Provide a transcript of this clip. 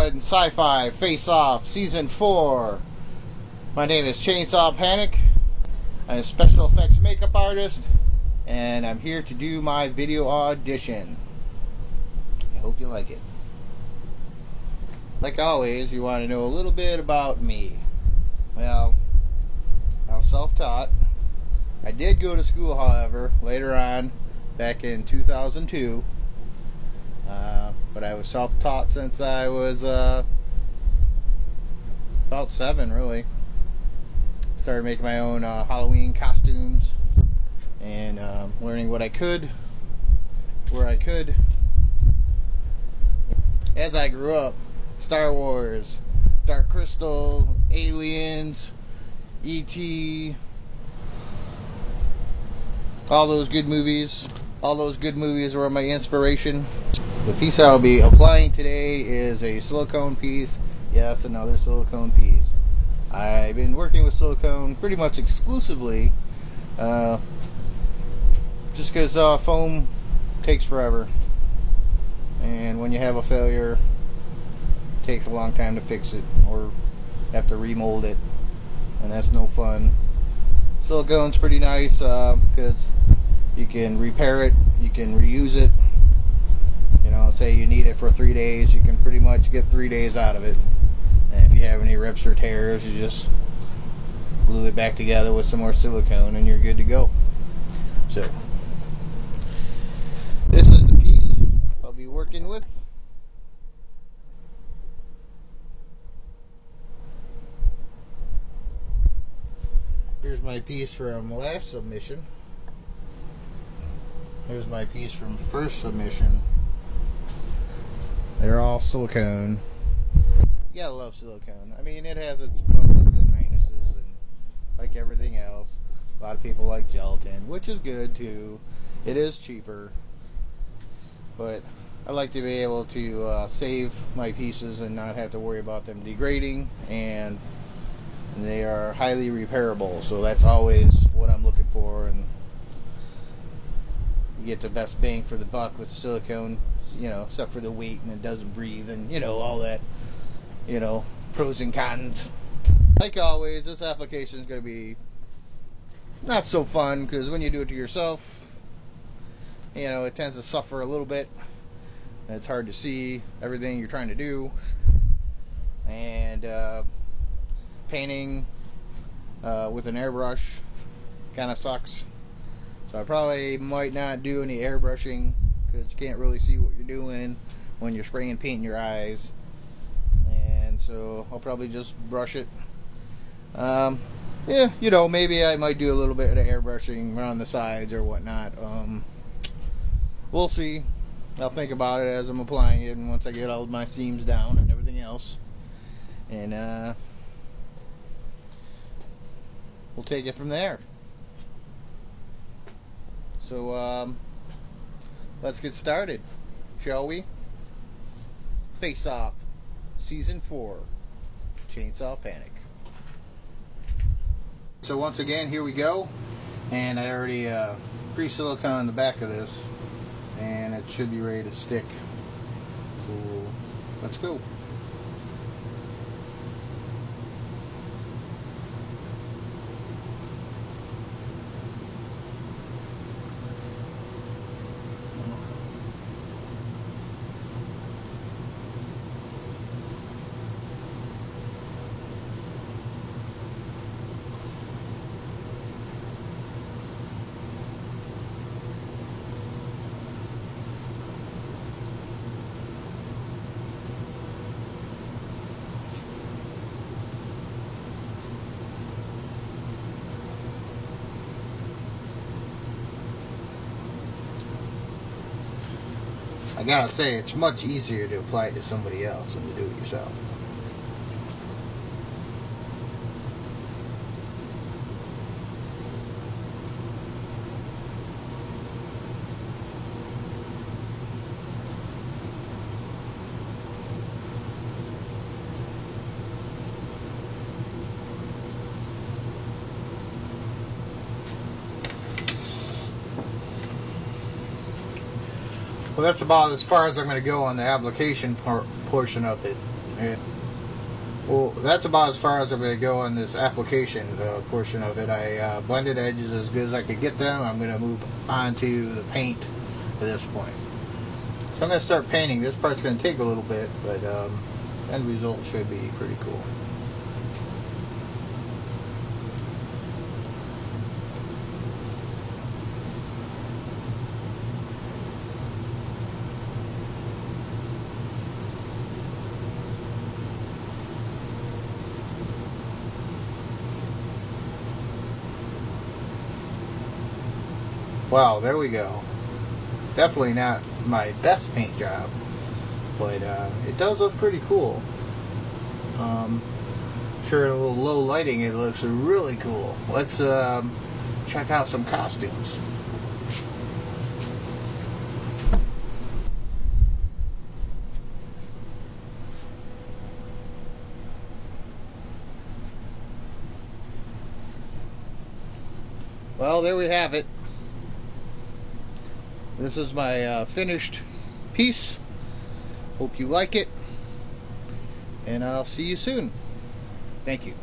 on Sci-Fi Face-Off Season 4. My name is Chainsaw Panic. I'm a special effects makeup artist, and I'm here to do my video audition. I hope you like it. Like always, you want to know a little bit about me. Well, I was self-taught. I did go to school, however, later on, back in 2002. But I was self-taught since I was about 7, really. Started making my own Halloween costumes and learning what I could, where I could. As I grew up, Star Wars, Dark Crystal, Aliens, E.T., all those good movies. All those good movies were my inspiration. The piece I'll be applying today is a silicone piece. Yes, another silicone piece. I've been working with silicone pretty much exclusively, just because foam takes forever. And when you have a failure, it takes a long time to fix it, or have to remold it, and that's no fun. Silicone's pretty nice because you can repair it, you can reuse it. You know, say you need it for 3 days, you can pretty much get 3 days out of it. And if you have any rips or tears, you just glue it back together with some more silicone and you're good to go. So, this is the piece I'll be working with. Here's my piece from last submission. Here's my piece from first submission. They're all silicone. You gotta love silicone. I mean, it has its pluses and minuses, and like everything else, a lot of people like gelatin, which is good too. It is cheaper, but I like to be able to save my pieces and not have to worry about them degrading, and they are highly repairable, so that's always what I'm looking for. And you get the best bang for the buck with silicone, you know, except for the weight, and it doesn't breathe, and you know, all that, you know, pros and cons. Like always, this application is going to be not so fun, because when you do it to yourself, you know, it tends to suffer a little bit. It's hard to see everything you're trying to do, and painting with an airbrush kind of sucks. So I probably might not do any airbrushing, because you can't really see what you're doing when you're spraying paint in your eyes. And so I'll probably just brush it. Yeah, you know, maybe I might do a little bit of airbrushing around the sides or whatnot. We'll see. I'll think about it as I'm applying it, and once I get all of my seams down and everything else. And we'll take it from there. So, let's get started, shall we? Face Off, Season 4, Chainsaw Panic. So once again, here we go. And I already pre-silicone the back of this, and it should be ready to stick. So, let's go. I gotta say, it's much easier to apply it to somebody else than to do it yourself. Well, that's about as far as I'm going to go on the application portion of it. Yeah. Well, that's about as far as I'm going to go on this application portion of it. I blended edges as good as I could get them. I'm going to move on to the paint at this point. So I'm going to start painting. This part's going to take a little bit, but end result should be pretty cool. Wow, there we go. Definitely not my best paint job, but it does look pretty cool. Sure, in a little low lighting, it looks really cool. Let's check out some costumes. Well, there we have it. This is my finished piece. Hope you like it, and I'll see you soon. Thank you.